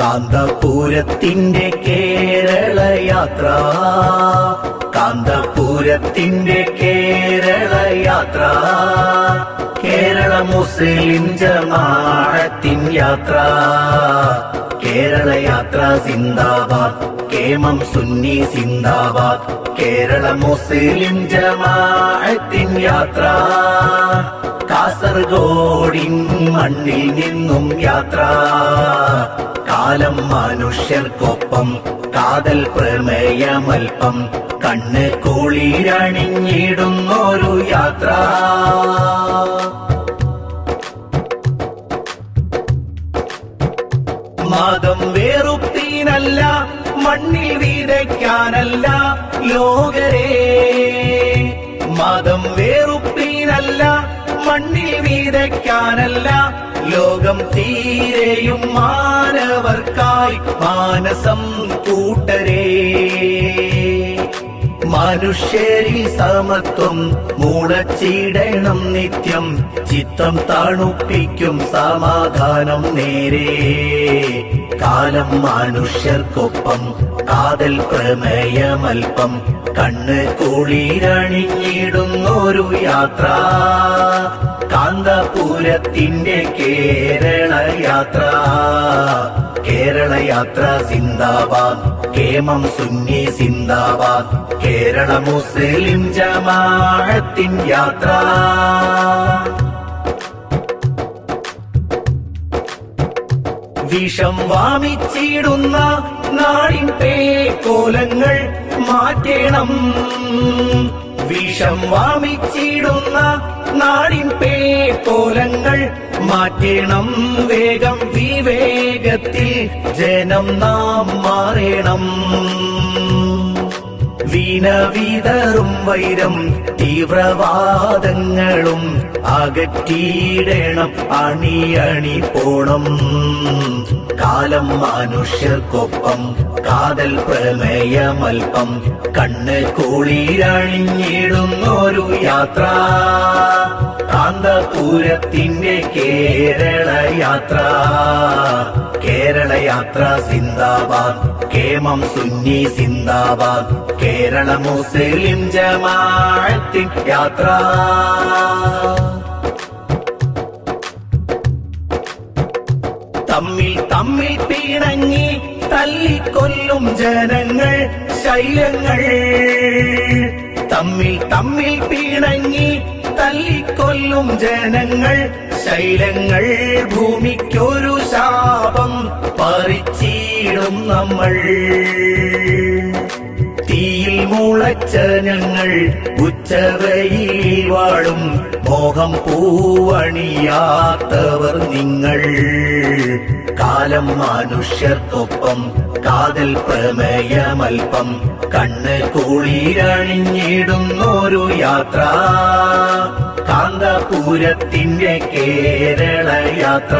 കാന്തപുരത്തിന്റെ കേരളയാത്ര, കാന്തപുരത്തിന്റെ കേരളയാത്ര, കേരള മുസ്ലിം ജമാഅത്തിൻ യാത്ര, കേരളയാത്ര സിന്ദാബാദ്, കേമം സുന്നി സിന്ദാബാദ്, കേരള മുസ്ലിം ജമാഅത്തിൻ യാത്ര, കാസർഗോഡിൻ മണ്ണിൽ നിന്നും യാത്ര, കാലം മനുഷ്യർക്കൊപ്പം കാതൽ പ്രമേയമൽപ്പം, കണ്ണ് കുളിരണിഞ്ഞിടുന്നൊരു യാത്ര. മതം വേറുപ്പീനല്ല, മണ്ണിൽ വിതയ്ക്കാനല്ല ലോകരേ, മതം വേറുപ്പീനല്ല, മണ്ണിൽ വിതയ്ക്കാനല്ല ലോകം തീരെയും മാനവർക്കായി മാനസം കൂട്ടരേ. മനുഷ്യരിൽ സമത്വം മുളച്ചിടണം നിത്യം, ചിത്തം തണുപ്പിക്കും സമാധാനം നേരെ, കാലം മനുഷ്യർക്കൊപ്പം കാതൽ പ്രമേയമൽപ്പം, കണ്ണ് കുളിരണിഞ്ഞിടുന്നൊരു യാത്ര, കാന്തപുരത്തിന്റെ കേരളയാത്ര, കേരളയാത്ര സിന്ദാബാദ്, കേമം സുന്നി സിന്ദാബാദ്, കേരള മുസ്ലിം ജമാഅത്തിൻ യാത്ര. വിഷം വാമിച്ചിടുന്ന നാടിൻ പേക്കോലങ്ങൾ മാറ്റണം, വിഷം വാമിച്ചിടുന്ന നാടിൻ പേക്കോലങ്ങൾ മാറ്റണം, വേഗം വിവേകത്തിൽ ജനം നാം മാറണം, വീണവിതറും വൈരം തീവ്രവാദങ്ങളും അകറ്റിയിടണം, അണിയണി പോണം, കാലം മനുഷ്യർക്കൊപ്പം കാതൽ പ്രമേയമൽപ്പം, കണ്ണ് കുളിരണിഞ്ഞിടുന്നൊരു യാത്ര, കാന്തപുരത്തിന്റെ കേരളയാത്ര, കേരളയാത്ര സിന്ദാബാദ്, കേമം സുന്നി സിന്ദാബാദ്, കേരള മുസ്ലിം ജമാഅത്തിൻ യാത്ര. തമ്മിൽ തമ്മിൽ പിണങ്ങി തല്ലിക്കൊല്ലും ജനങ്ങൾ ശൈലങ്ങൾ, തമ്മിൽ തമ്മിൽ പിണങ്ങി തല്ലിക്കൊല്ലും ജനങ്ങൾ ശൈലങ്ങൾ, ഭൂമിക്കൊരു ശാപം പറിച്ചിടും നമ്മൾ, തീയിൽ മുളച്ച ഞങ്ങൾ ഉച്ചവയിൽ വാഴും, മോഹം പൂവണിയാത്തവർ നിങ്ങൾ, കാലം മനുഷ്യർക്കൊപ്പം കാതൽ പ്രമേയമൽപ്പം, കണ്ണ് കുളിരണിഞ്ഞിടുന്നൊരു യാത്ര, കാന്തപുരത്തിന്റെ കേരളയാത്ര,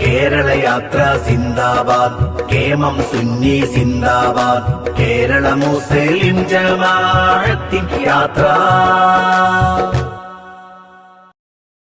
കേരളയാത്ര സിന്ദാബാദ്, കേമം സുന്നി സിന്ദാബാദ്, കേരള മുസ്ലിം ജമാഅത്തിൻ യാത്ര.